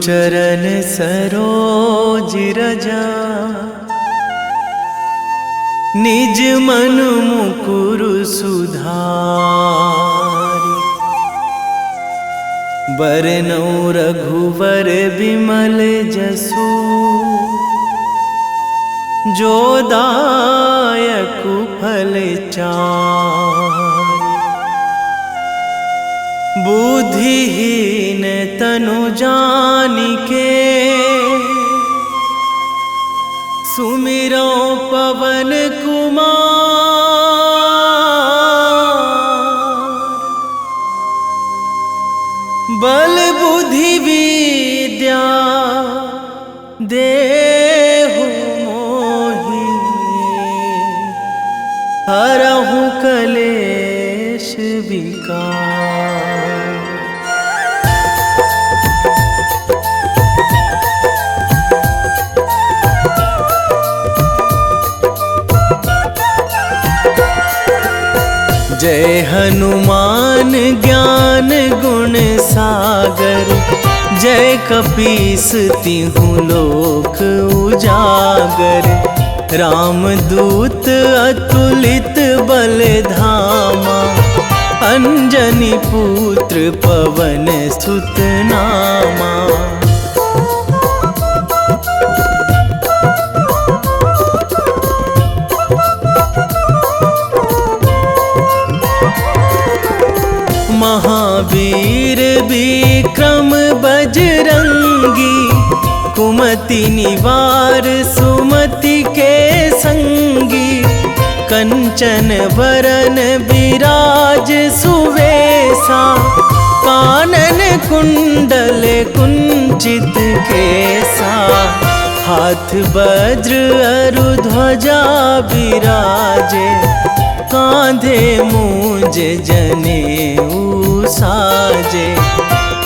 चरण सरोज रजा, निज मन मुकुर सुधारि। बरनौ रघुवर बिमल जसु, जो दायक फल चारि। बुद्धिहीन तनु जानिके, सुमिरो पवन कुमार। बल बुद्धि विद्या देहु मोहि, हरहु कलेश विकार। जय हनुमान ज्ञान गुण सागर, जय कपीस तिहुँ लोक उजागर। रामदूत अतुलित बल धामा, अंजनी पुत्र पवन सुत नामा। महावीर विक्रम बजरंगी, कुमति निवार सुमति के संगी। कंचन वरन विराज सुवेशा, कानन कुंडल कुंचित केसा। हाथ वज्र अरु ध्वजा बिराजे, कांधे मूंज जनेऊ साजे।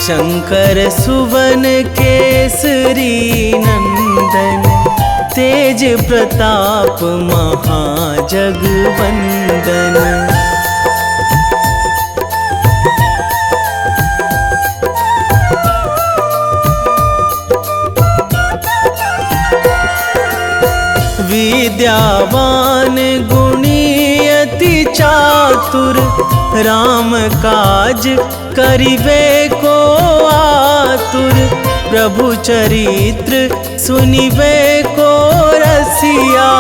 शंकर सुवन केसरी नंदन, तेज प्रताप महाजगवंदन। विद्यावान गुणी अति चातुर, राम काज करिबे को आतुर। प्रभु चरित्र सुनिबे को रसिया,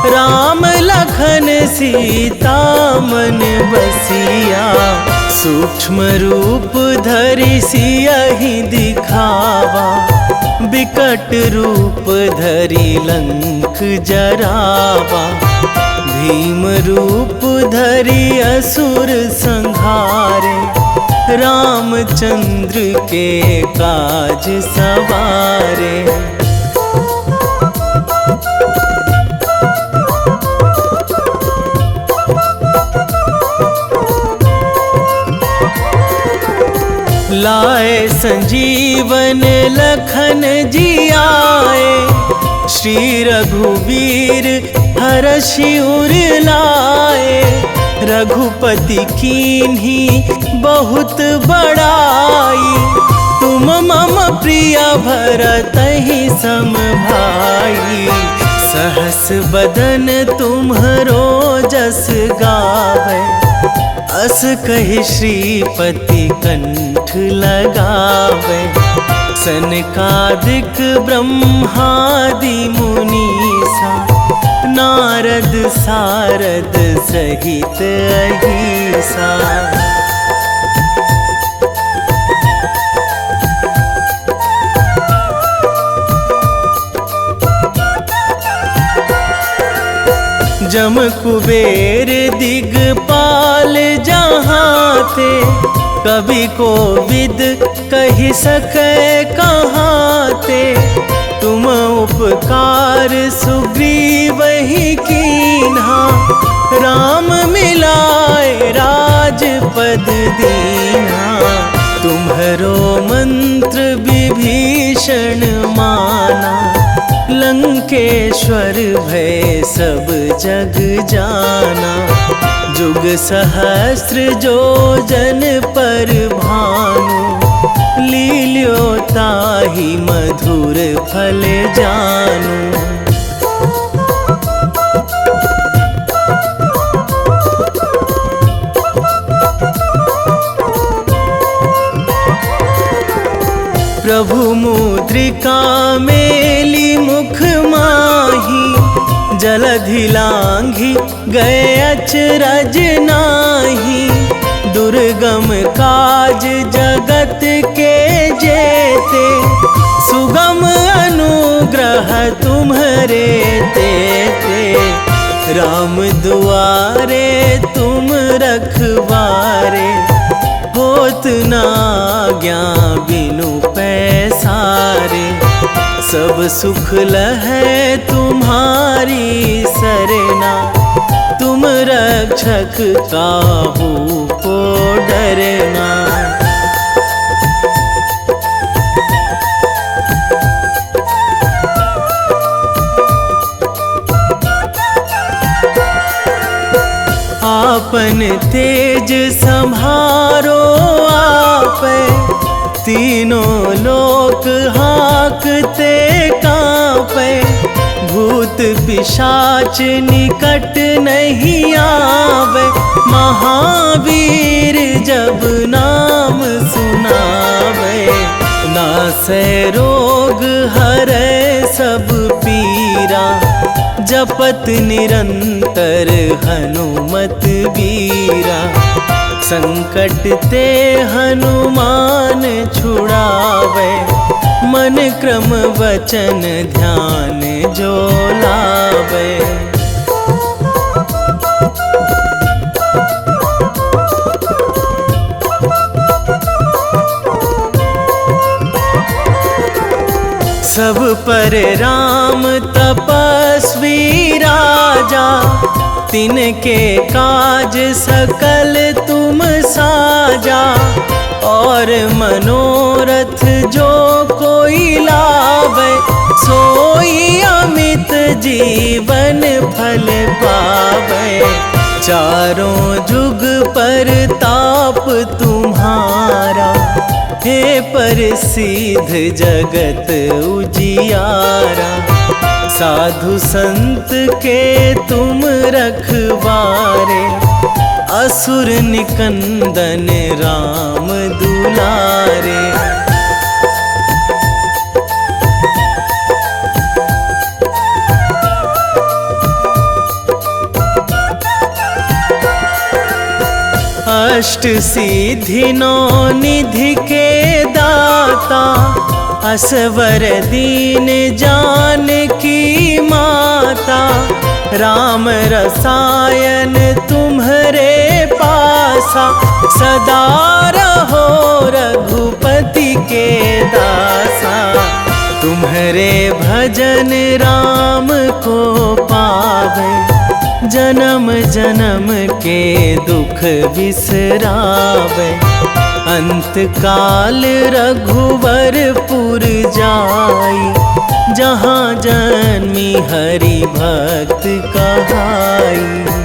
राम लखन सीता मन बसिया। सूक्ष्म रूप धरि सियहि दिखावा, बिकट रूप धरि लंक जरावा। भीम रूप धरि असुर संहारे, रामचंद्र के काज सवारे। लाए संजीवन लखन जियाए, श्री रघुवीर हरषि उर लाए। रघुपति कीन्ही बहुत बड़ाई, तुम मम प्रिय भरतहि सम भाई। सहस बदन तुम्हरो जस गावै, अस कहि श्रीपति कंठ लगावै। सनकादिक ब्रह्मादि मुनीसा, नारद सारद सहित अहिसा। जम कुबेर दिगपाल जहाँ थे, कवि कोविद कहि सकै कहाँ ते। तुम उपकार सुग्रीवहि कीन्हा, राम मिलाए राजपद दीन्हा। तुम्हरो मंत्र विभीषण माना, लंकेश्वर भय सब जग जाना। जुग सहस्र जो जन पर भानु, लील्यो ताहि मधुर फल जानू। प्रभु मुद्रिका मेली मुख माही, जलधि लांघी गए अचरज नाही। दुर्गम काज जगत के जेते, सुगम अनुग्रह तुम्हरे तेते। राम दुआरे तुम रखवारे, होत ना आज्ञा बिनु पैसारे। सब सुख लहै तुम्हारी सरना, तुम रक्षक काहू को डरना। आपन तेज संभारो आपै, तीनों लोक हाकते कांपै। भूत पिशाच निकट नहीं आवे, महावीर जब नाम सुनावे। नासै रोग हरै सब पीरा, जपत निरंतर हनुमत बीरा। संकट ते हनुमान छुड़ावे, मन क्रम वचन ध्यान जो लावे। सब पर राम तपस्वी राजा, तिनके काज सकल तुम साजा। और मनोरथ जो कोई लावे, सोई अमित जीवन फल पावे। चारों जुग पर ताप तुम्हारा, हे प्रसिद्ध जगत उजियारा। साधु संत के तुम रखवारे, असुर निकंदन राम दुलारे। अष्ट सिद्धि नौ निधि के दाता, असवर दीन जानकी माता। राम रसायन तुम्हरे पासा, सदा रहो रघुपति के दासा। तुम्हरे भजन राम को पावे, जन्म जन्म के दुख बिसरावे। अंत काल रघुवरपुर जाई, जहाँ जन्मी हरि भक्त कहाई।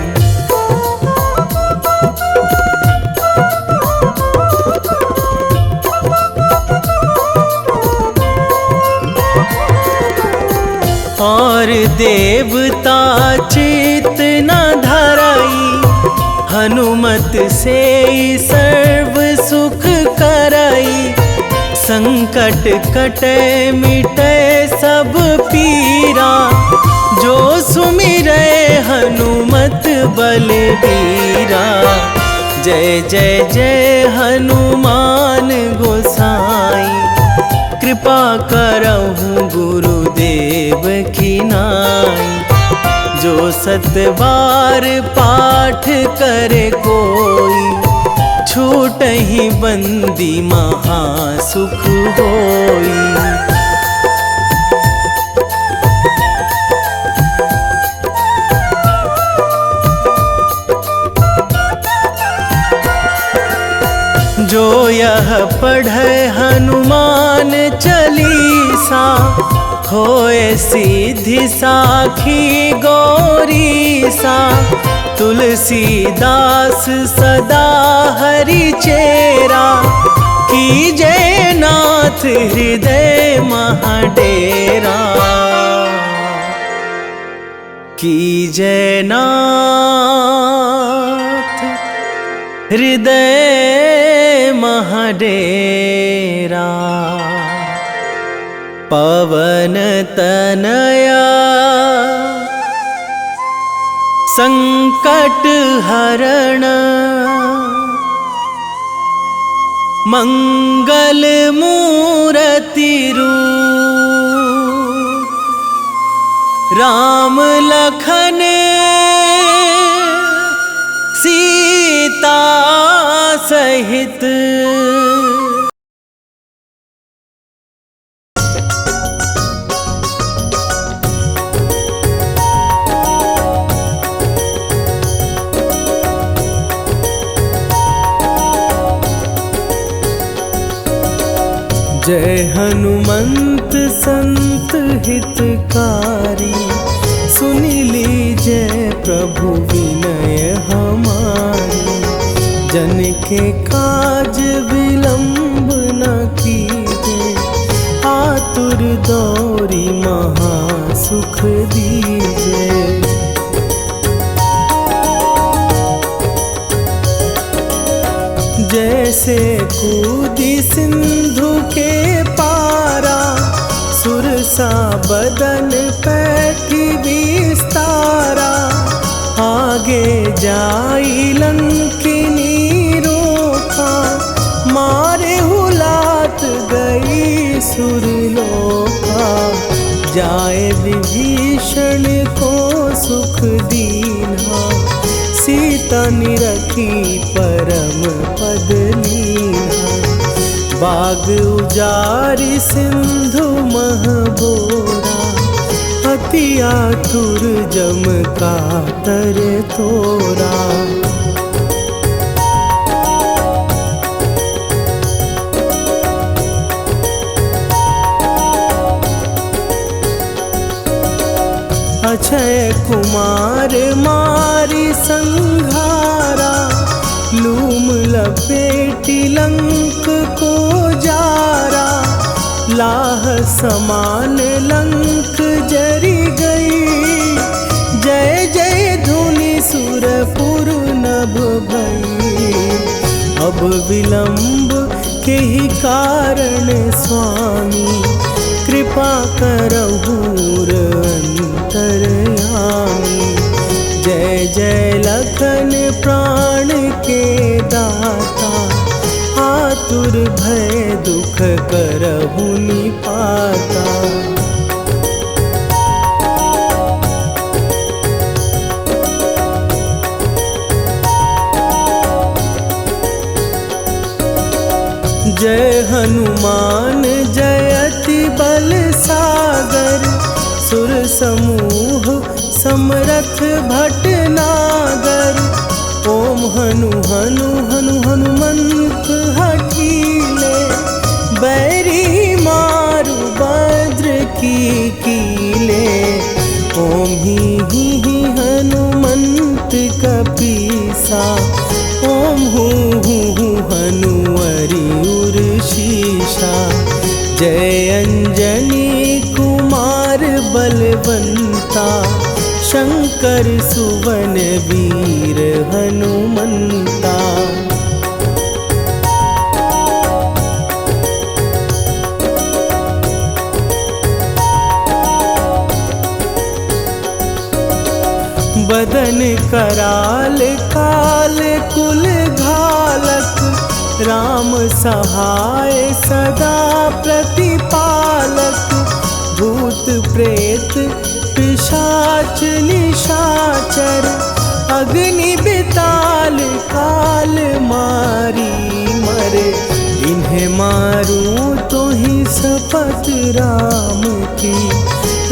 और देवता चित न धराई, हनुमत से सर्व सुख कराई। संकट कटे मिटे सब पीरा, जो सुमिरै हनुमत बलबीरा। जय जय जय हनुमान गोसाई, कृपा करहु गुरुदेव की नाई। जो सतबार पाठ करे कोई, छूटहि बंदी महासुख होई। जो यह पढ़े हनुमान चालीसा, होए सिद्धि साखी गौरीसा। तुलसीदास सदा हरि चेरा, कीजे नाथ हृदय महाडेरा, कीजे नाथ हृदय महाडेरा। पवन तनया संकट हरण, मंगल मूर्ति रूप, राम लखन सीता सहित। जय हनुमंत संत हितकारी, सुन लीजिए प्रभु विनय हमारी। जन के काज विलंब न कीजिए, आतुर दौरी महासुख दीजिए। जैसे कूदी सिंधु के पारा, सुरसा बदन पैठी विस्तारा। आगे जाई लंकिनी रोका, मारे हुलात गई सुरलोका। जाए विभीषण को सुख दीन्हा, सीता निरखी परम पद लीन्हा। बाग उजारि सिंधु महबोरा, अति आतुर जम कातर तोरा। अक्षय कुमार मारी संघारा, लूम लपेटी लंक को जारा। लाह समान लंक जरी गई, जय जय धुनि सुरपुर नभ भई। अब विलंब के ही कारण स्वामी, कृपा करहु अंतरयामी। जय जय लखन प्राण के दाता, आतुर भय दुख करहु निपाता। जय हनुमान जयति बल सागर, सुर समूह समरथ भटनागर। ओम हनु हनु हनु हनुमंत हठीले, बैरी मारु भद्र की कीले। ओम ही हनुमंत कपीसा, ओम हूँ हनुवरि उर शीशा। जय अंजनी कुमार बलवंता, शंकर सुवन वीर हनुमंता। बदन कराल काल कुल घालक, राम सहाय सदा प्रतिपालक। भूत प्रेत पिशाच निशाचर, अग्नि बिताल काल मारी मरे। इन्हें मारूं तो ही शपथ राम की,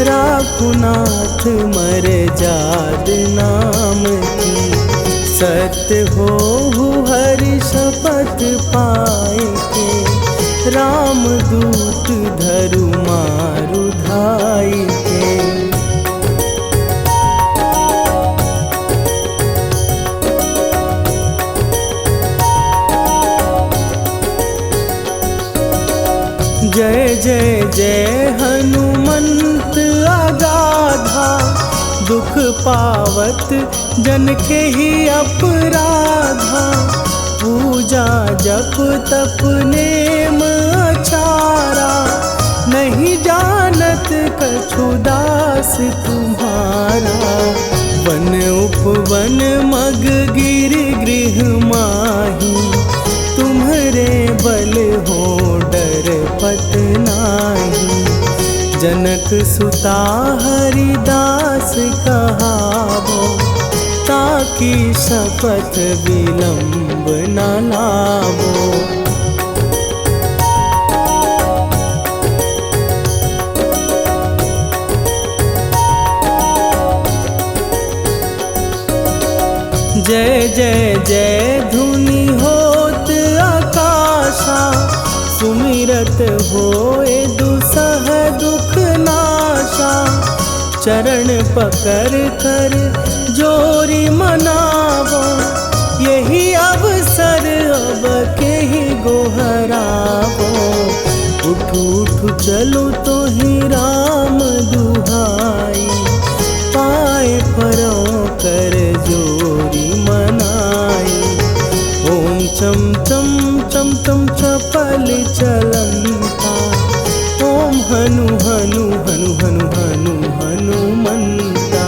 राखुनाथ मर जाद नाम की। सत्य हो हरि शपथ पाए के, राम दूत धरु मारु धाई के। दुख पावत जन के ही अपराधा। पूजा जप तप नेम अचारा, नहीं जानत कछु दास तुम्हारा। वन उपवन मग गिर गृह माही, तुम्हरे बल हो डर पत नाही। जनक सुता हरिदास कहावो, ताकि शपथ विलंब न लावो। जय जय जय धुनि होत आकाशा, सुमिरत होए दुसह दुख नाशा। चरण पकड़ कर जोरी मनावो, यही अवसर अब के ही गोहरावो। उठ उठ चलो तो ही राम दुहाई, पाए परों कर जोरी मनाई। ओम चम चम चम चम चपल चलंता, ओम हनु हनु हनु हनु हनु हनुमंता।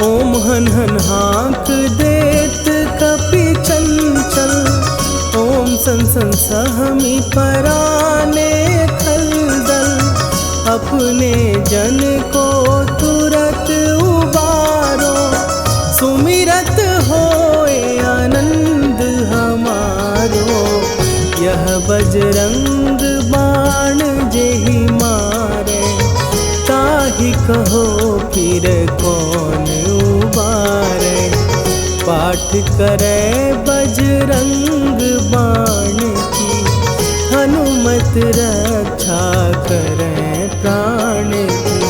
ओम हन हन हाँक देत कपि चंचल, ओम सन सन सहमी पराने खलदल। अपने जन को तुरत उबारो, सुमिरत होए आनंद हमारो। यह बजरंग बाण जेहि मारे, ताहि कहो फिर कौन उबारे। पाठ करे बजरंग बाण की, हनुमत रक्षा करे प्राण की।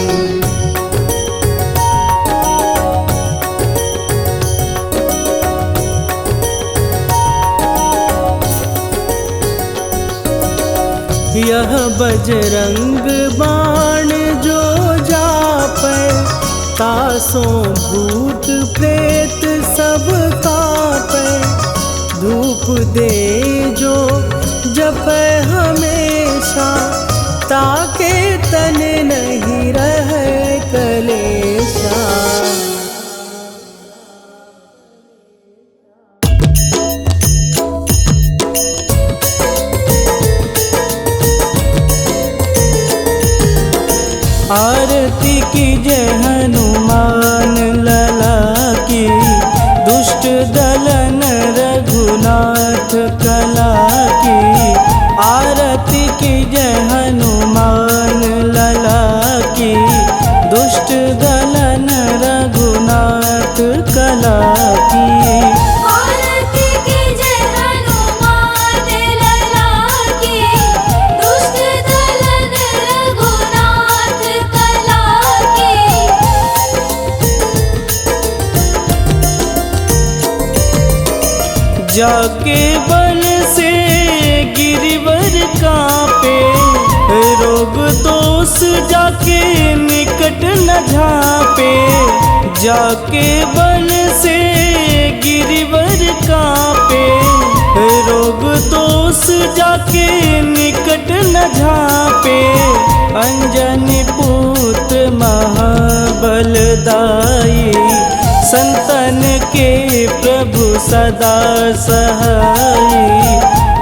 यह बजरंग बाण जो जापै, तासों भूत प्रेत सब कापै। धूप दे जो जपै हमेशा, ताके तन नहीं रहे कलेशा। आरती की जय हनुमान लला की, दुष्ट दलन रघुनाथ कला की। आरती की जय हनुमान लला की, दुष्ट दलन रघुनाथ कला की। जाके बन से गिरिवर कांपे, रोग दोष जाके निकट न झांपे। जाके बन से गिरिवर कांपे, रोग दोष जाके निकट न झांपे। अंजनी पूत महाबलदाई, संतन के प्रभु सदा सहाई।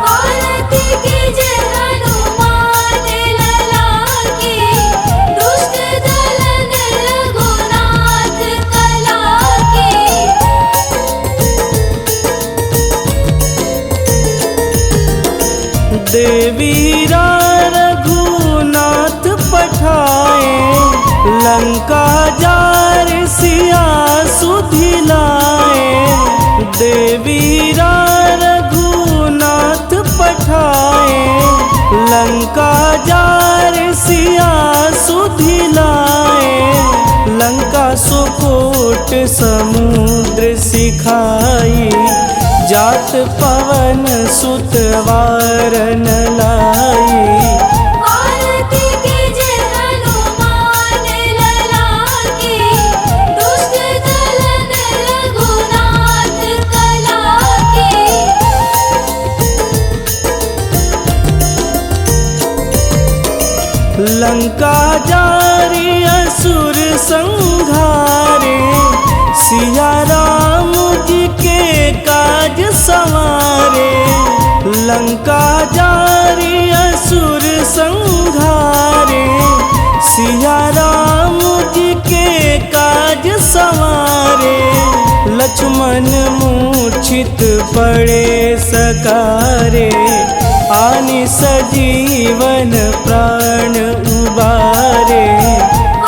आरती की जय हनुमान लला की, दुष्ट दलन रघुनाथ कला की। देवीरा रघुनाथ पठाए, लंका जार सिया सुधिलाए। देवीरा रघुनाथ पठाए, लंका जार सिया सुधिलाए। लंका सुकोट समुद्र सिखाई, जा तात पवन सुत वारन लाई। आरती कीजे हनुमान लला की, दुष्ट दलन रघुनाथ कला की। लंका जारी असुर संहारे, सिया राम जी के काज संवारे। लंका जारी असुर संहारे, सिया राम जी के काज संवारे। लक्ष्मण मूर्छित पड़े सकारे, आनि सजीवन प्राण उबारे।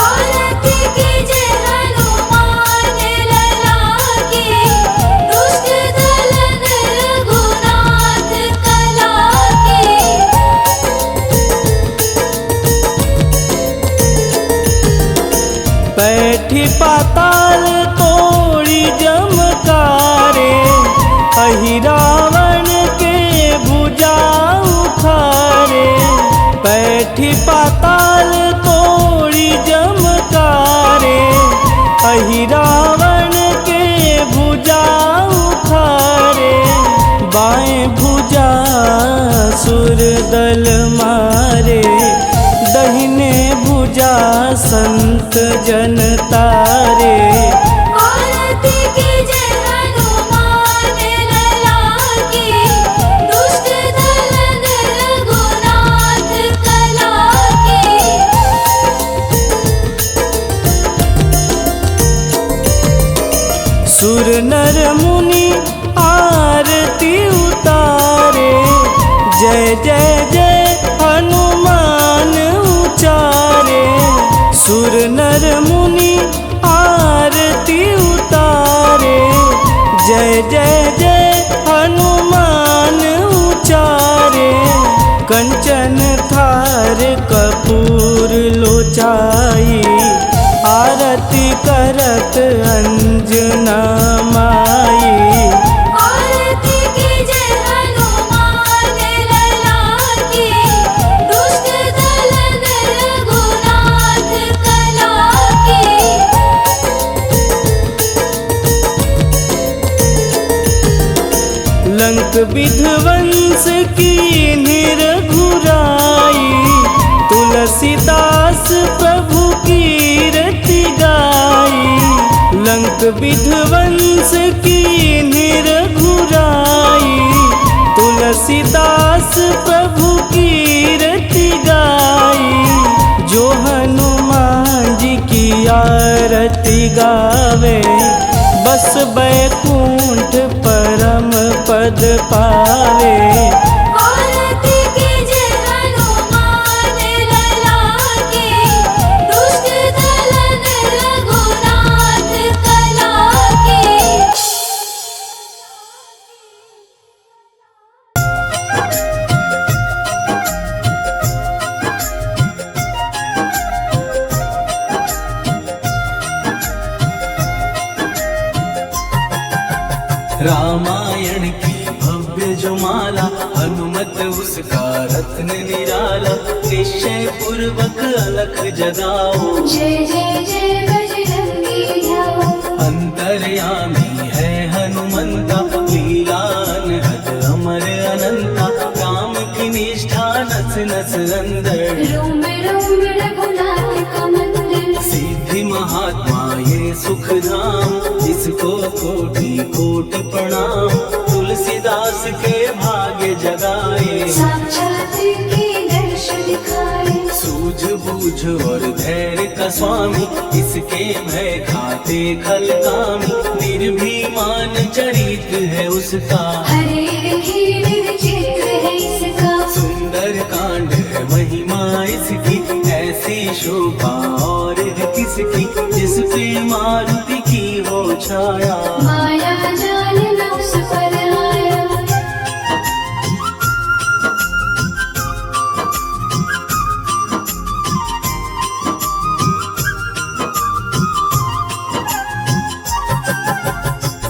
आरती कीजे हनुमान लला की, दुष्ट दलन रघुनाथ कला की। बैठी पाताल तोड़ी जमकारे, अहि रावण के भुजा उखारे। बैठी पाताल तोड़ी जमकारे, अहि रावण के भुजा उखारे। बाएं भुजा सुर दल मारे, दहिने भुजा संत जन तारे। आरती कीजे हनुमान लला की, दुष्ट दलन रघुनाथ कला की। सुर नर मुनि आरती उतारे, जय जय जय हनुमान उचारे। सुर नर मुनि आरती उतारे, जय जय जय हनुमान उचारे। कंचन थार कपूर लोचाई, आरती करत अंजना माई। आरती कीजे हनुमान लला की, दुष्ट दलन रघुनाथ कला की। लंक विध्वंस की निरघुराई, तुलसीदास प्रभु कीरति गाई। लंक विध्वंस की निरघुराई, तुलसीदास प्रभु कीरति गाई। जो हनुमान जी की आरती गावे, बस बैकुंठ परम पद पावे। आरती कीजे हनुमान लला की, दुष्ट दलन रघुनाथ कला की। रामायण की भव्य जो माला, हनुमत उसका रत्न निराला। निश्चय पूर्वक अलख जगाओ, जय जय जय बजरंगी ध्याओ। अंतर्यामी है हनुमंता, लीला अनहद अमर अनंता। राम की निष्ठा नस नस अंदर, रोम रोम रघुनाथ का मंदिर। सिद्धि महात्मा ये सुख धाम, इसको कोटि कोटि प्रणाम। तुलसीदास के भाग्य जगाए, साक्षात के दर्श दिखाए। सूझबूझ और धैर्य का स्वामी, इसके भय खाते खल कामी। निर्भीमान चरित्र है उसका, हरे हीर विचित्र है इसका। सुंदर कांड है महिमा इसकी। ऐसी शोभा और है किसकी, जिस पे मारुति की हो छाया। माया जाल न उस पर आया।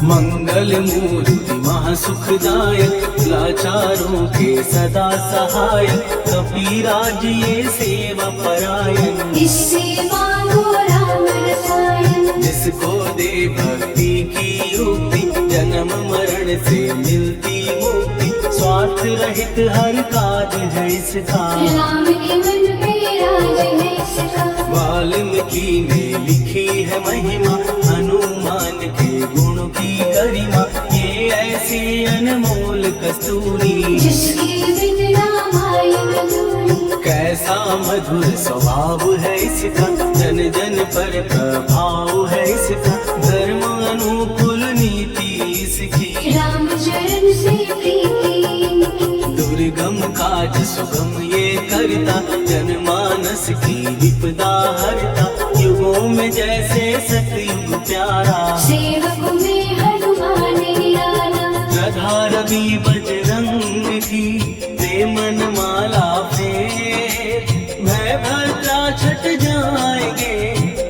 मंगल मूर्ति महासुखदायक, लाचारों के सदा सहायक, कपिराज ये सेवा परायण। इससे मांगो राम रसायन, जिसको दे भक्ति की युक्ति, जन्म मरण से मिलती मुक्ति, स्वार्थ रहित हर काज है इसका, राम के मन पे राज है इसका। वाल्मीकि ने लिखी है महिमा, हनुमान के गुण की गरिमा, ये ऐसी अनमोल कस्तूरी, जिसके बिन रामायण अधूरी। कैसा मधुर स्वभाव है इसका, जन जन पर प्रभाव है इसका, धर्म अनुकूल नीति इसकी, राम चरण से प्रीति इनकी। दुर्गम काज सुगम ये करता, जनमानस की विपदा हरता, युगों में जैसे सतयुग प्यारा, सेवक में हनुमान निराला। राधा रवि बजरंग की प्रेमन माला फेर, भय भद्रा छट जाएंगे,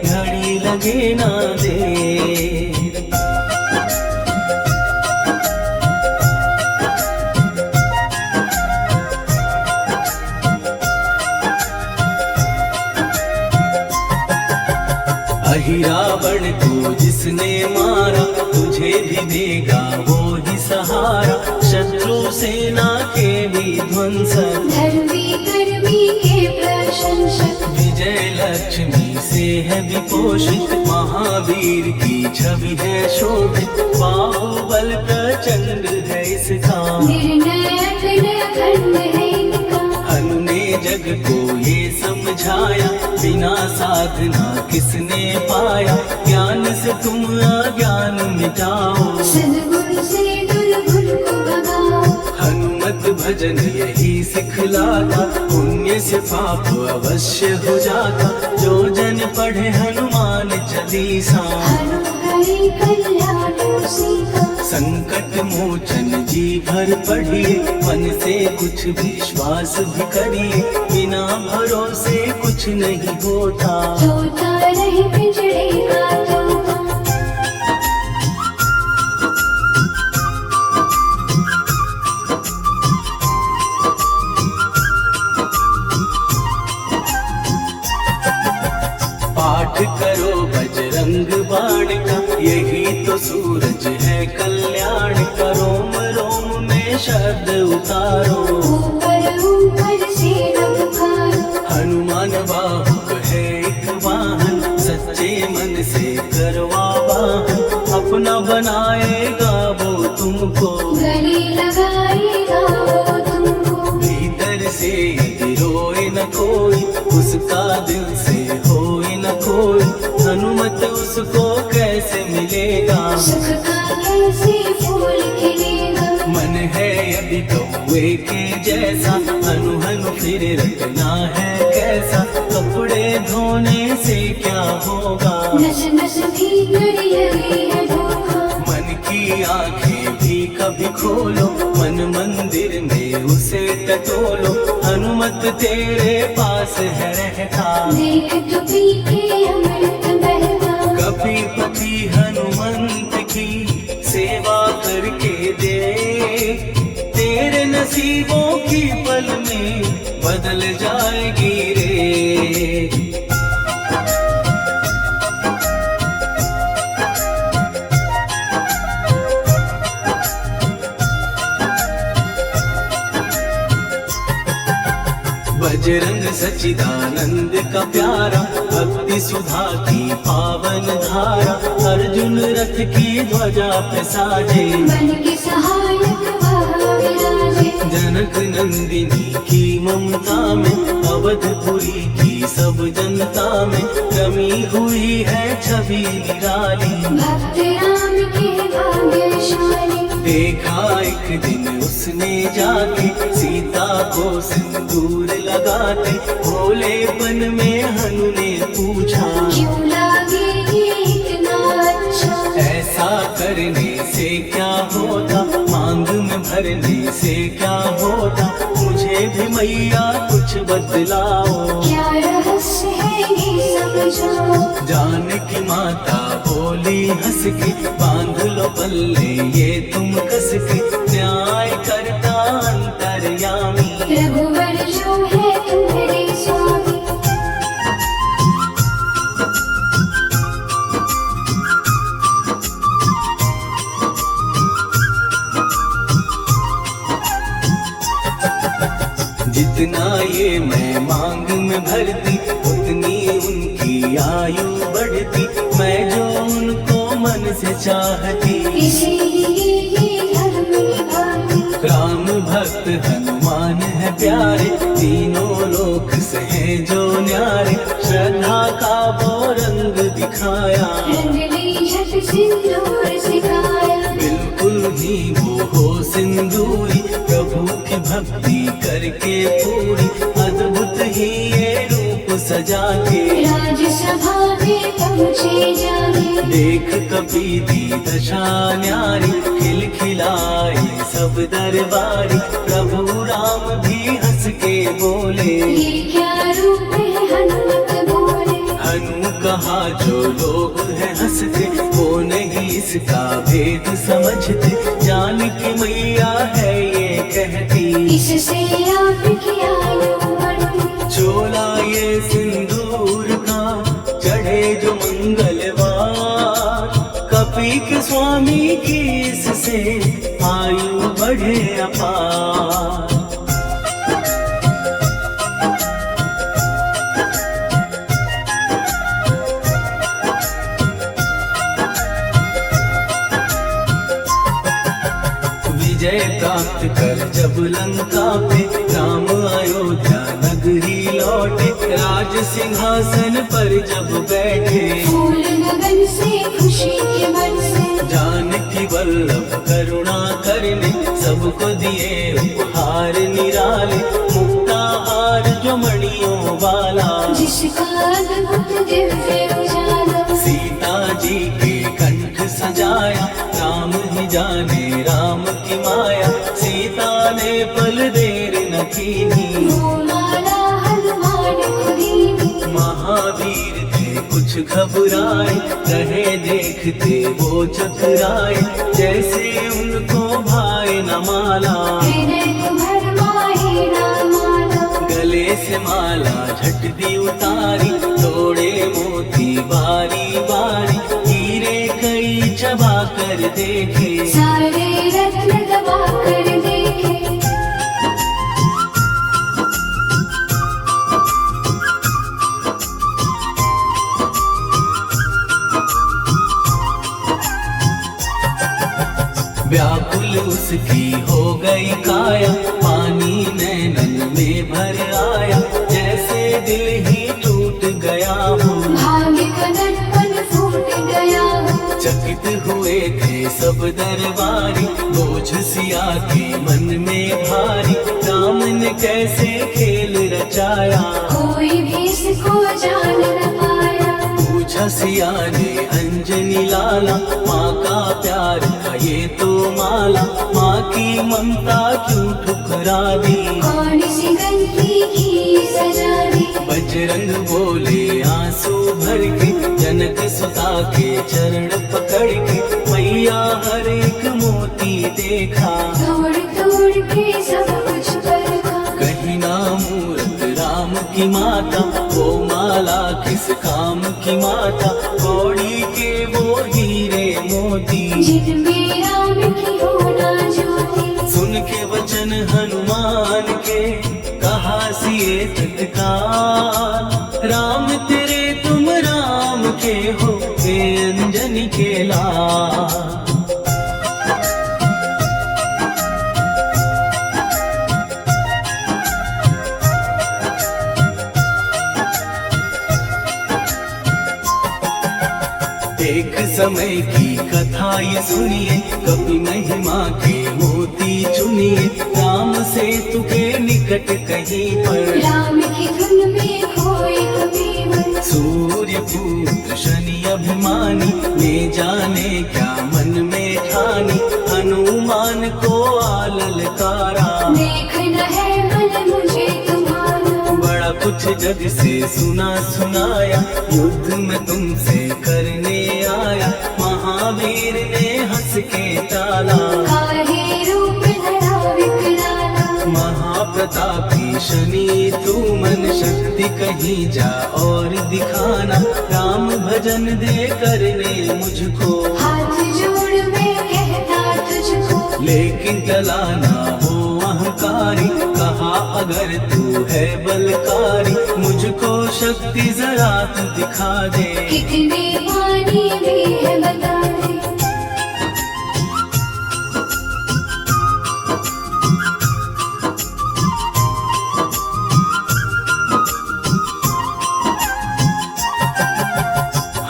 घड़ी लगे ना देर। रावण को जिसने मारा, तुझे भी देगा वो ही सहारा, शत्रु सेना के विध्वंसक, धर्मी कर्मी के प्रशंसक। विजय लक्ष्मी से है विपोषित, महावीर की छवि है शोभित, बाहुबल प्रचंड है इसका, निर्णायक अखंड है इनका। हनु ने जग को ये समझाया, बिना साधना किसने पाया, ज्ञान से तुम अज्ञान मिटाओ, सद्गुण से दुर्गुण को भगाओ। हनुमत भजन यही सिखलाता, पुण्य से पाप अवश्य हो जाता, जो जन पढ़े हनुमान चालीसा, हरि कल्याण सीता। संकट मोचन जी भर पढ़िए, मन से कुछ विश्वास भी करिए, बिना भरोसे कुछ नहीं होता, तोता रहे पिंजड़े का तोता। पाठ करो बजरंग बाण का, यही तो सूरज है कल्याण का, रोम रोम में शब्द उतारो, ऊपर ऊपर से न पुकारो। हनुमान बाहुक है एक वाहन, सच्चे मन से करवा वाहन, अपना बनाएगा वो तुमको, गले लगाएगा वो तुमको। भीतर से यदि रोए न कोई, उसका दिल से होए न कोई, हनुमत उसको कैसे मिलेगा, सुख का कैसे फूल खिलेगा। मन है यदि कौवे के जैसा, हनु हनु फिर रखना है कैसा, कपड़े धोने से क्या होगा, नस नस भीतर लगी है धोखा। मन की आंखें भी कभी खोलो, मन मंदिर में उसे टटोलो, हनुमत तेरे पास है रहता, देख तो पी के अमृत बहता। कभी पति हनुमंत की सेवा करके दे, तेरे नसीबों की पल में बदल जाएगी रे। बजरंग सच्चिदानंद का प्यारा, भक्ति सुधा की पावन धारा, अर्जुन रथ की ध्वजा पे साजे, मन के सहायक वह विराजे। जनक नंदिनी की ममता में, अवधपुरी की सब जनता में, रमी हुई है छवि निराली, भक्त राम के भाग्यशाली। देखा एक दिन उसने जाके, सीता को सिंदूर लगाते, भोलेपन में हनु ने पूछा, क्यों लागे ये इतना अच्छा। ऐसा करने से क्या होता, मांग में भरने से क्या होता, मुझे भी मैया कुछ बतलाओ, क्या रहस्य है ये समझाओ। जानकी माता बोली हंस के, बांध लो बल्ले ये तुम कस के, न्याय करता अंतर्यामी। रघुवर जो है तुम्हारे स्वामी। जितना ये मैं मांग में भरती, उतनी उनकी आयु बढ़ती। मैं जो उनको मन से चाहती, इसीलिए धर्म निभाती। राम भक्त हनुमान है प्यारे, तीनों लोक से हैं जो न्यारे। श्रद्धा का वो रंग दिखाया, रंग ली झट सिंदूर सिखाया। बिल्कुल ही वो हो सिंदूरी, प्रभु की भक्ति करके पूरी। अद्भुत ही ये रूप सजा के, राजसभा में पहुँचे जाने। देख कपी दी दशा न्यारी, खिलखिलाए सब दरबारी। प्रभु राम भी हंस के बोले, ये क्या रूप है हनुमत बोले। हनु कहा जो लोग हैं हंसते, वो नहीं इसका भेद समझते। जान की मैया है ये कहती, इससे आपकी आयु बढ़ती। चोला ये सिंदूर का चढ़े जो मंगलवार। कपी के स्वामी की इससे आयु बढ़े अपार। विजय प्राप्त कर जब लंका पे, राम अयोध्या नगरी लौटे। राज सिंहासन पर जब बैठे, फूल गगन से खुशी के मन से। जानकी वल्लभ करुणा करने, सबको दिए उपहार निराले। मुक्ताहार जो मणियों वाला, जिसका अद्भुत दिव्य उजाला। सीता जी के कंठ सजाया। राम ही जाने राम की माया, सीता ने पल देर न कीनी। वो माला हनुमान खुदीनी। महावीर थे कुछ घबराए, रहे देखते वो चकराए। जैसे उनको भाई न माला, हृदय को भरमाए ना माला। गले से माला झट दी उतारी। तोड़े मोती बारी बारी, हीरे कई चबा कर देखे। सारे रत्न दबा कर देखे। व्याकुल उसकी हो गई काया, पानी नैनन में भर आया। जैसे दिल ही टूट गया हो, भाग्य का दर्पण फूट गया हो। चकित हुए थे सब दरबारी। बोझ सिया के मन में भारी, राम ने कैसे खेल रचाया। कोई भी इसको जान न पाया। पूछा सिया ने अंजनी लाला, माँ का प्यार था ये तो माला। माँ की ममता क्यों ठुकरा दी, कौन सी गलती की सजा दी। बजरंग बोले आंसू भर के, जनक सुता के चरण पकड़ के। मैया हर एक मोती देखा, तोड़ तोड़ के सब कुछ परखा। कहीं ना मूरत राम की माता, वो माला किस काम की माता। कौड़ी के वो हीरे मोती, जिनमें राम की होना ज्योति। सुन के वचन हनुमान के, कहा सिए तत्काल। राम तेरे तुम राम के हो, हे अंजनी के लाल। एक समय की कथा ये सुनिए, कभी महिमा के मोती चुनिए। राम सेतु के निकट कहीं पर, राम की धुन में खोए कभी मन। सूर्य पुत्र शनि अभिमानी, ने जाने क्या मन में ठानी। हनुमान को आललकारा, देखना है मन मुझे तुम्हारा। बड़ा कुछ जग से सुना सुनाया, युद्ध में तुमसे करने आया। महावीर ने ने हंस के टाला। काहे रूप धरा विकराला, महाप्रतापी शनि तू मन शक्ति कहीं जा और दिखाना। राम भजन दे करने मुझको, हाथ जोड़ मैं कहता तुझको। लेकिन टला ना हो अहंकारी, कहा अगर तू है बलकारी। मुझको शक्ति जरा तू दिखा दे, कितने पानी भी है बता दे।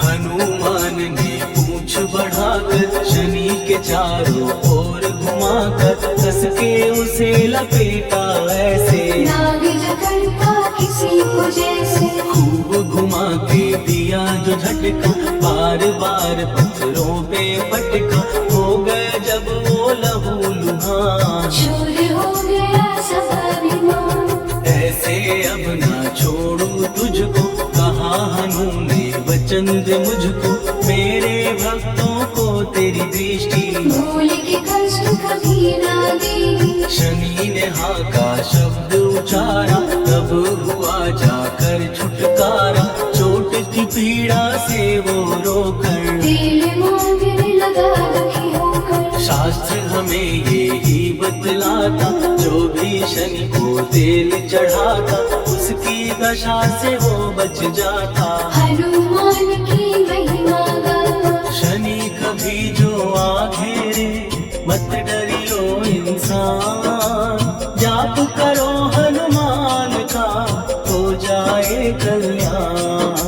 हनुमान ने पूंछ बढ़ाकर शनि के चारों ओर घुमाकर कस के उसे लपेटा ऐसे। नाग जकड़ता किसी को जैसे, खूब घुमा के दिया जो झटका, बार बार पत्थरों पे पटका। हो गए जब वो लहू लुहान, चूर हो गया सब अभिमान। ऐसे अब ना छोड़ू तुझको, कहा हनु ने वचन दे मुझको। मेरे भक्तों को तेरी दृष्टि, भूल के कष्ट कभी ना दी। शनि ने हाँ का शब्द उचारा, तब हुआ जाकर छुटकारा। चोट की पीड़ा से वो रोकर, दिल मांगने लगा दुखी होकर। शास्त्र हमें ये ही बतलाता, जो भी शनि को तेल चढ़ाता उसकी दशा से वो बच जाता। हनुमान की महिमा गाता, शनि कभी जो आ घेरे मत डरियो इंसान। जाप करो हनुमान का हो जाए कल्याण।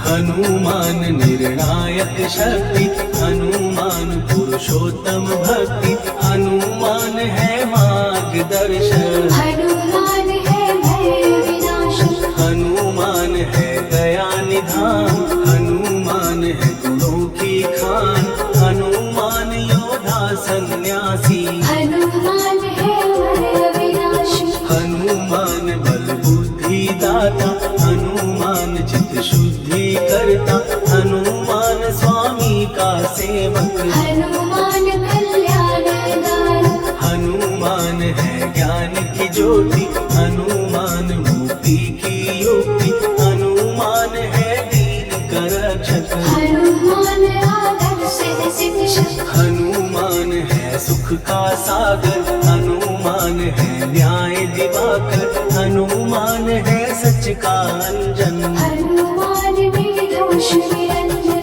हनुमान निर्णायक शक्ति, हनुमान पुरुषोत्तम भक्ति। हनुमान है मार्गदर्शन, हनुमान है भय विनाशक। हनुमान है दया निधान। हनुमान है गुणों की खान, हनुमान योद्धा सन्यासी। हनुमान है भय विनाशक, हनुमान बल बुद्धि दाता, हनुमान चित्त शुद्धि करता। हनुमान स्वामी का सेवक, हनुमान कल्याणदान। हनुमान है ज्ञान की ज्योति। हनुमान मुक्ति की युक्ति, हनुमान है दीन का रक्षक। हनुमान आदर्श है शिक्षक, हनुमान है सुख का सागर। हनुमान है न्याय दिवाकर, हनुमान है सच का अंजन। हनुमान निर्दोष निरंजन।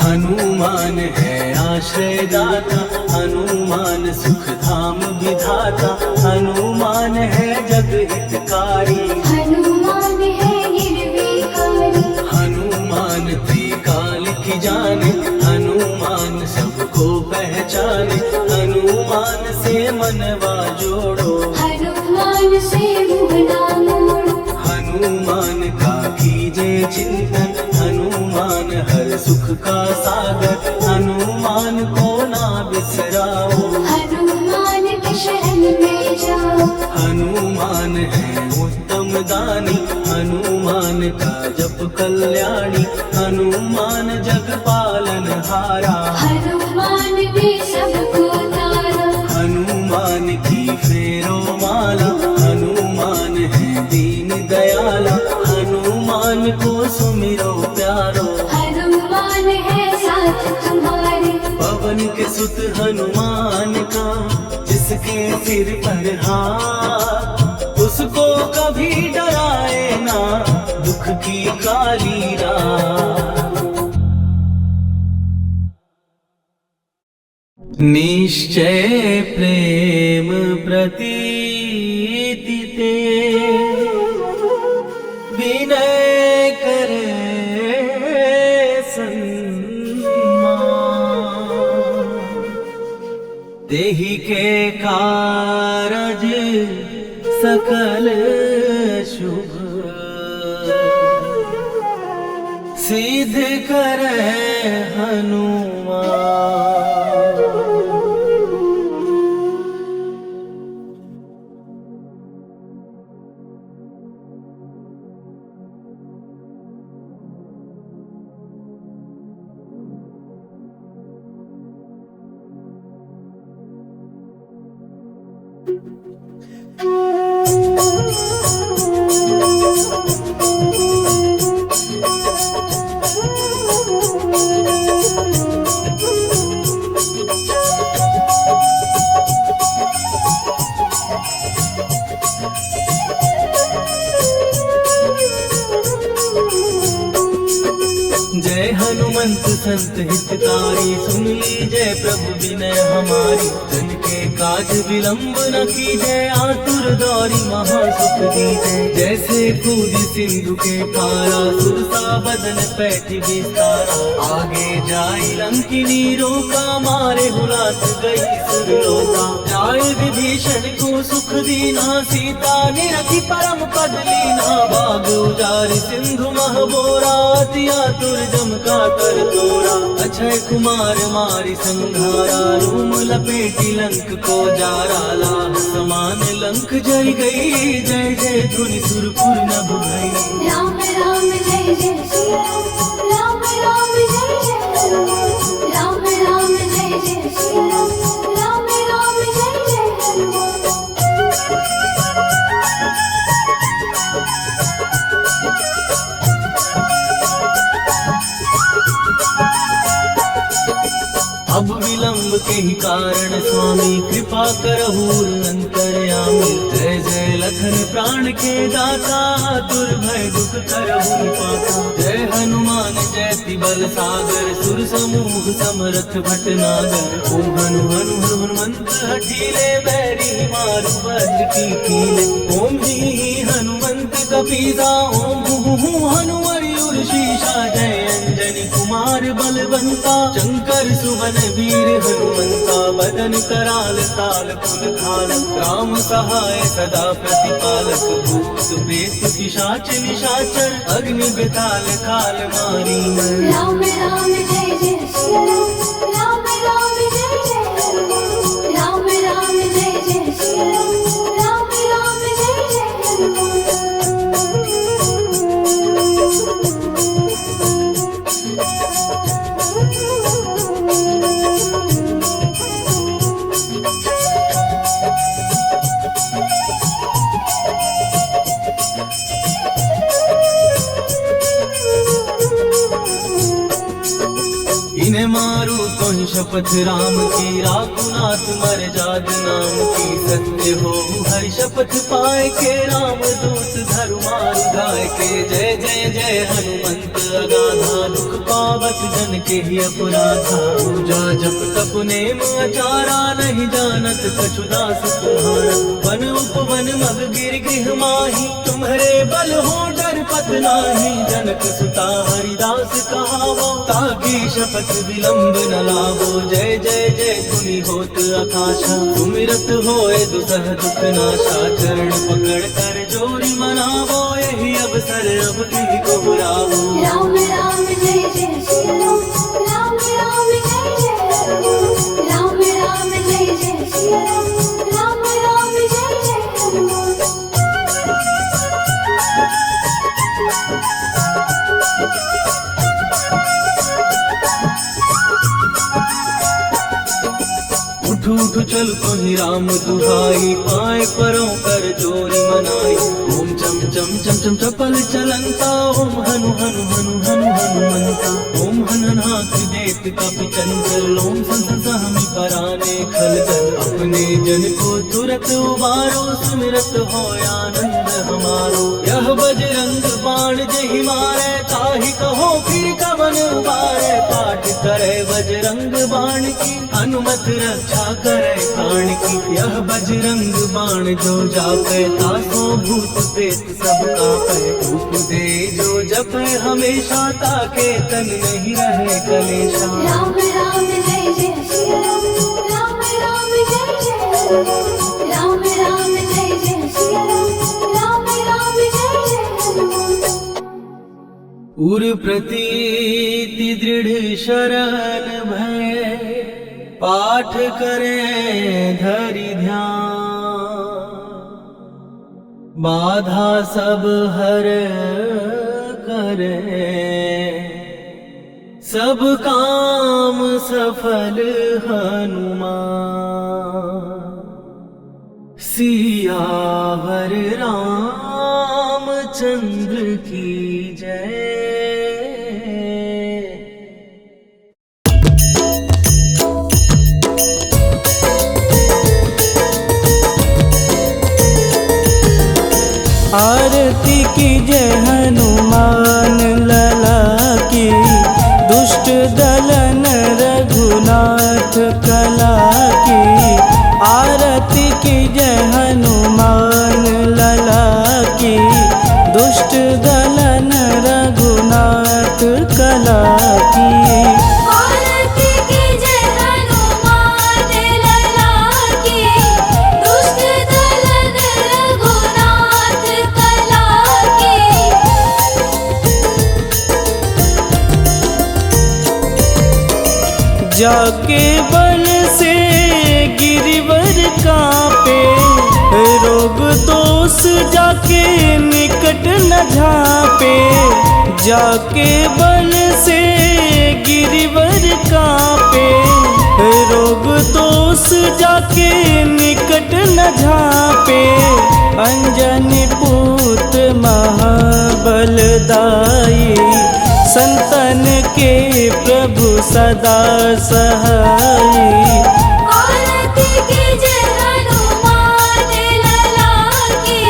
हनुमान है आश्रयदाता, हनुमान सुख धाम विधाता। हनुमान है जग हितकारी, हनुमान है निर्विकारी। हनुमान त्रिकाल की जाने। हनुमान सबको पहचाने, हनुमान से मनवा जोड़ो। हनुमान से मुँह ना मोड़ो, हनुमान का कीजे चिंतन। हनुमान हर सुख का सागर, हनुमान को ना बिसराओ। हनुमान के शरण में जाओ। हनुमान है उत्तम दानी, हनुमान का जप कल्याणी। हनुमान जग पालन हारा, हनुमान ने सबको तारा। हनुमान की फेरो माला। हनुमान है दीन दयाला, हनुमान को सुमिरो प्यारो। हनुमान है साथ तुम्हारे, पवन के सुत हनुमान का, जिसके सिर पर हाथ, उसको कभी डराए ना दुख की काली रात। निश्चय प्रेम प्रतीति ते, विनय करे सन्मान। देहि के कारज सकल सकल शुभ सिद्ध करे हनुमान। जय हनुमंत संत हितकारी, सुन लीजय प्रभु विनय हमारी। जन के काज विलंब न कीजय, आतुर दौरी महासुख दीजय। जैसे कूद सिंधु के पारा, सुरसा बदन पैठी विस्तारा। आगे जाई लंकिनी रोका, मारे हुलात गई सुरलोका। जाय विभीषण को सुख दीना, सीता निरखी परम पद लीना। बाग उजारि सिंधु महबोरा, अति आतुर जम का कर तोरा। अक्षय कुमार मारि संघारा, रूम लपेटी लंक को जारा। लाह समान लंक जय गई, जय जय धुनि सुरपुर नभ भई। राम राम जय जय श्री राम, राम राम जय जय हनुमान। राम राम जय जय श्री राम, राम राम जय जय हनुमान। अब विलंब के ही कारण स्वामी, कृपा करहु अंतर्यामी। जय जय लखन प्राण के दाता, दुर्भय दुख करहु पाता। जय हनुमान जयति बल सागर, सुर समूह समरथ भटनागर। ओम हनु हनु हनुमंत हठीले, बैरी मारु वज्र की कीले। ओम ही हनुमंत कपीसा, ओम हु हनुमरि उर्शीषा। जय अंजनी कुमार बलवंता, शंकर सुवन वीर हनुमंता। बदन कराल ताल फुल खाल, राम सहाय सदा प्रतिपालक। भूत प्रेत पिशाच निशाचर, अग्नि बेताल काल मारी मर। राम राम जय जय श्री राम, राम राम जय जय हनुमान। राम राम जय जय श्री राम, राम राम जय जय हनुमान। इन्हें मारू तो ही शपथ राम की, राकुनाथ मर जाद नाम की। सत्य हो हरि शपथ पाए के, राम दूत धरु मारु गाय के। जय जय जय हनुमंत अगाधा, दुख पावत जन के ही अपराधा। पूजा जप तप नेम आचारा, नहीं जानत कछु दास तुम्हारा। वन उपवन मग गिर गृह माही, तुम्हारे बल हो डर पत नाही। जनक सुता हरिदास कहावो, ताकि शपथ विलंब न लावो। जय जय जय धुनि होत आकाशा, सुमिरत होए दुसह दुख नाशा। चरण पकड़ कर जोरी मनावो, यही अवसर अब की को बुलावो। राम राम जय जय श्री राम, राम राम जय जय हनुमान। राम राम जय जय श्री राम, राम राम जय जय हनुमान। उठ उठ चल तो ही राम दुहाई, पाए परों कर जोरी मनाई। ओम चम चम चम चम चपल चलंता, ओम हनु हनु हनु हनु हनुमंता। ओम हननाथ देत कपि चंचल, ओम सन सहमि पराने खलदल। अपने जन को तुरत उबारो, सुमिरत हो आनंद हमारो। यह बजरंग बाण जहि मारे, ताहि कहो फिर कवन उबारे। पाठ करे बजरंग बाण की, हनुमत रक्षा करे प्राण की। यह बजरंग बाण जो जापे, तासो भूत प्रेत सब कापे। रूप दे जो जपे हमेशा, ताके तन नहीं रहे कलेशा। राम राम जय जय श्री राम, राम राम जय जय हनुमान। राम राम जय जय श्री राम, उर प्रतीति दृढ़ शरण भय पाठ करें धरि ध्यान बाधा सब हर करे सब काम सफल हनुमान सियावर रामचंद्र की जय। आरती की जय हनुमान लला की दुष्ट दलन रघुनाथ कला की। आरती की जय हनुमान लला की दुष्ट दलन रघुनाथ कला की। आरती की जय हनुमान लला की दुष्ट दलन रघुनाथ कला की। जाके बल से गिरिवर कांपे रोग दोष जाके निकट न झांपे। जाके बल से गिरिवर कांपे रोग दोष जाके निकट न झांपे। अंजनी पुत्र महाबलदाई संतन के प्रभु सदा सहाई। आरती की जय हनुमान लला की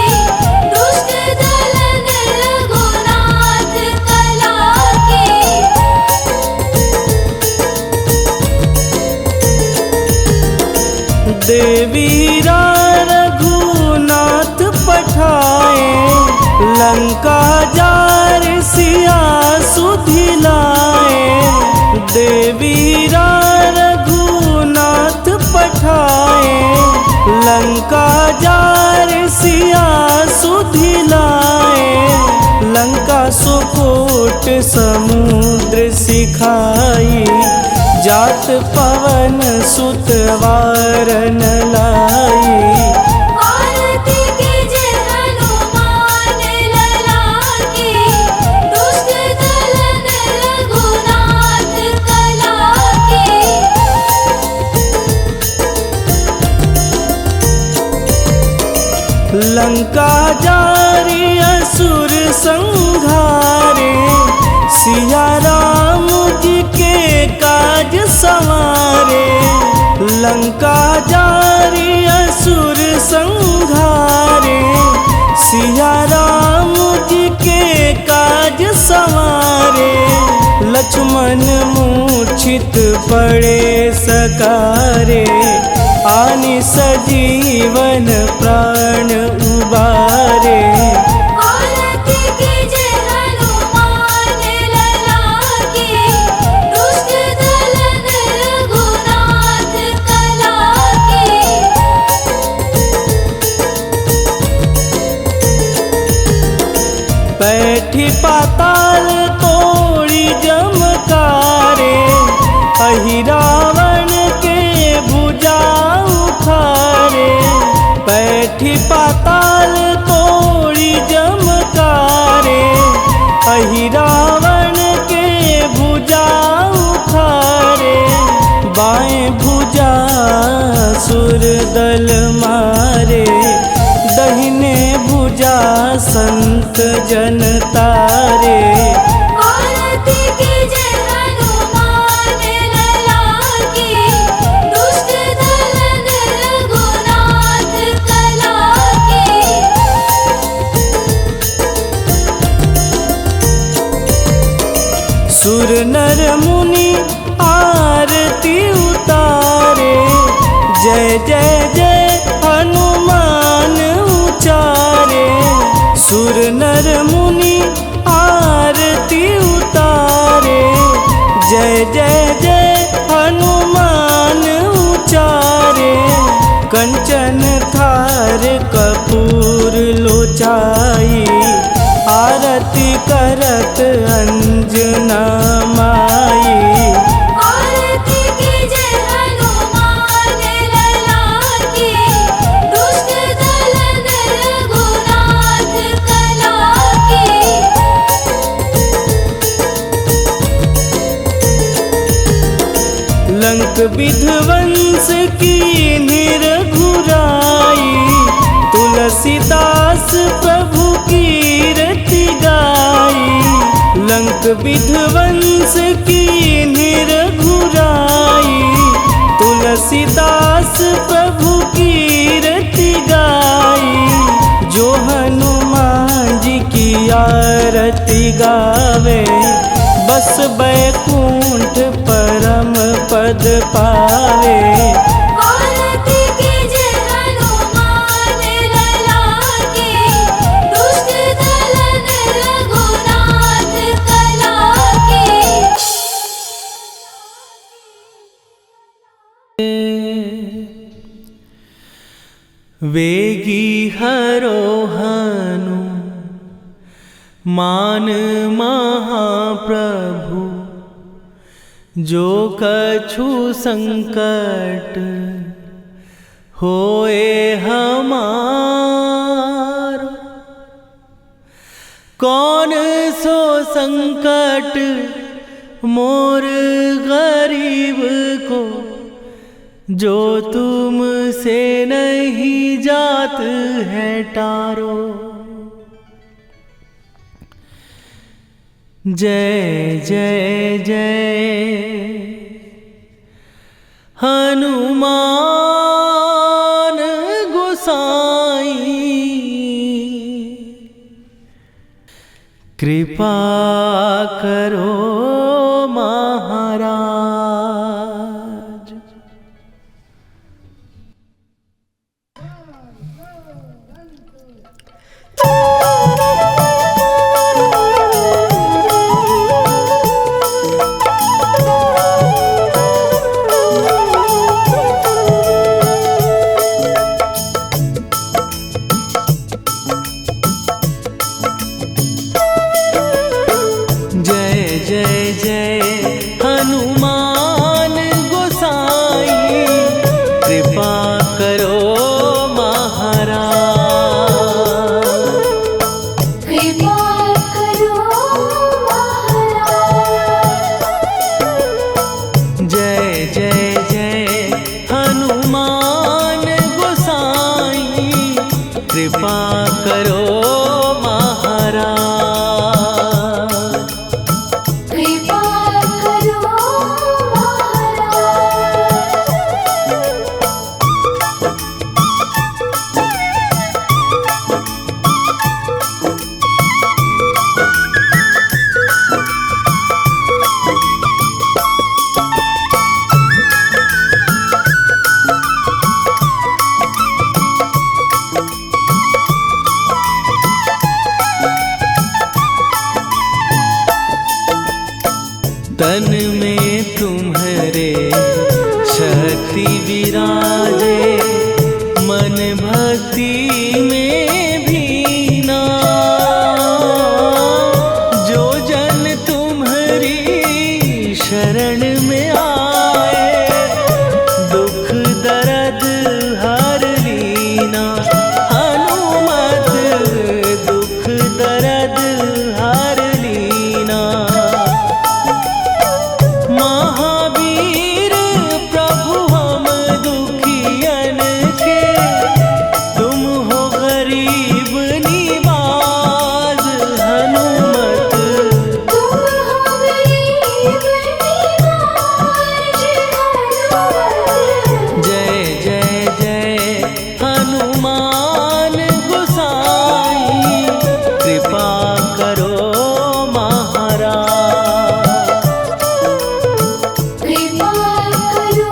दुष्ट दलन रघुनाथ कला की। देवीरा रघुनाथ पठाए लंका जार सिया सुधिलाए। देवीरा रघुनाथ पठाए लंका जार सिया सुधिलाए। लंका सुकोट समुद्र सिखाई जात पवन सुत वारन लाई। आरती की जय हनुमान लला की दुष्ट दलन रघुनाथ कला की। लंका जारी असुर संघारे सिया राम जी के काज संवारे। लंका जारी असुर संघारे सिया राम जी के काज संवारे। लक्ष्मण मूर्छित पड़े सकारे आनि सजीवन प्राण उबारे। आरती की जय हनुमान लला की दुष्ट दलन रघुनाथ कला की। बैठी पाताल तोड़ी जमकारे अहि रावण के भुजा उखारे। बैठी पाताल तोड़ी जमकारे अहि रावण के भुजा उखारे। बाएं भुजा सुर दल मारे दहिने भुजा संत जन तारे। आरती की जय हनुमान लला की दुष्ट दलन रघुनाथ कला की। सुर नर मुनि आरती उतारे जय जय जय हनुमान उचारे। सुर नर मुनि आरती उतारे जय जय जय हनुमान उचारे। कंचन थार कपूर लोचाई आरती करत अंजना माई। आरती कीजे हनुमान लला की, दुष्ट दलन रघुनाथ कला की। लंक विध्वंस की निरघुराई, तुलसीदास प्रभु कीरति गाई। लंक विध्वंस की निरघुराई, तुलसीदास प्रभु कीरति गाई। जो हनुमान जी की आरती गावे, बस बैकुंठ परम पद पावे। आरती कीजे हनुमान लला की, दुष्ट दलन रघुनाथ कला की। वेगी हरोहनु मान महाप्रभु, जो कछु संकट होए हमार। कौन सो संकट मोर गरीब को, जो तुमसे नहीं जात है टारो। जय जय जय हनुमान गोसाई, कृपा करो महाराज। हनुमान गोसाई, कृपा करो महाराज। कृपा करो महाराज। जय जय जय हनुमान गोसाई, कृपा करो महाराज। तन में तुम्हारे शक्ति विराजे, मन भक्ति में भीना। जो जन तुम्हारी शरण में आए, दुख दर्द हर लीना। हनुमत दुख दर्द हर लीना। महावीर प्रभु हम दुखियन के, तुम हो गरीब निवाज। हनुमत तुम हो गरीब निवाज। जय जय जय हनुमान गोसाई, कृपा करो महाराज। कृपा करो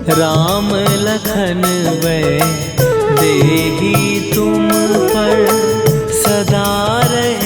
राम लखन वै देही तुम पर सदा रहे